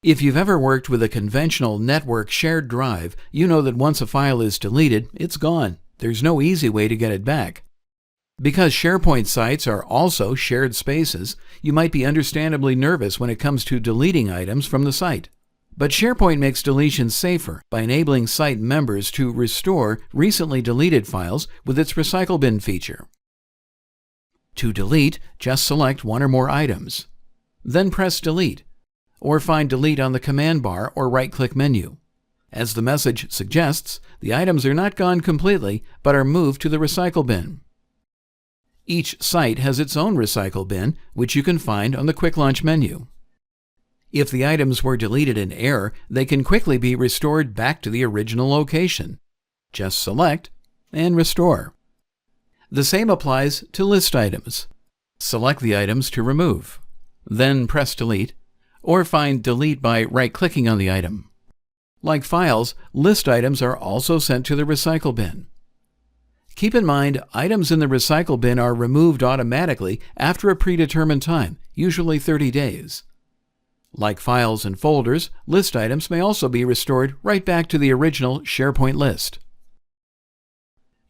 If you've ever worked with a conventional network shared drive, you know that once a file is deleted, it's gone. There's no easy way to get it back. Because SharePoint sites are also shared spaces, you might be understandably nervous when it comes to deleting items from the site. But SharePoint makes deletion safer by enabling site members to restore recently deleted files with its Recycle Bin feature. To delete, just select one or more items. Then press Delete, or find Delete on the command bar or right-click menu. As the message suggests, the items are not gone completely, but are moved to the Recycle Bin. Each site has its own Recycle Bin, which you can find on the Quick Launch menu. If the items were deleted in error, they can quickly be restored back to the original location. Just select and restore. The same applies to list items. Select the items to remove. Then press Delete, or find Delete by right-clicking on the item. Like files, list items are also sent to the Recycle Bin. Keep in mind, items in the Recycle Bin are removed automatically after a predetermined time, usually 30 days. Like files and folders, list items may also be restored right back to the original SharePoint list.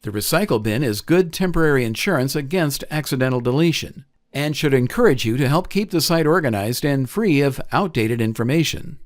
The Recycle Bin is good temporary insurance against accidental deletion, and should encourage you to help keep the site organized and free of outdated information.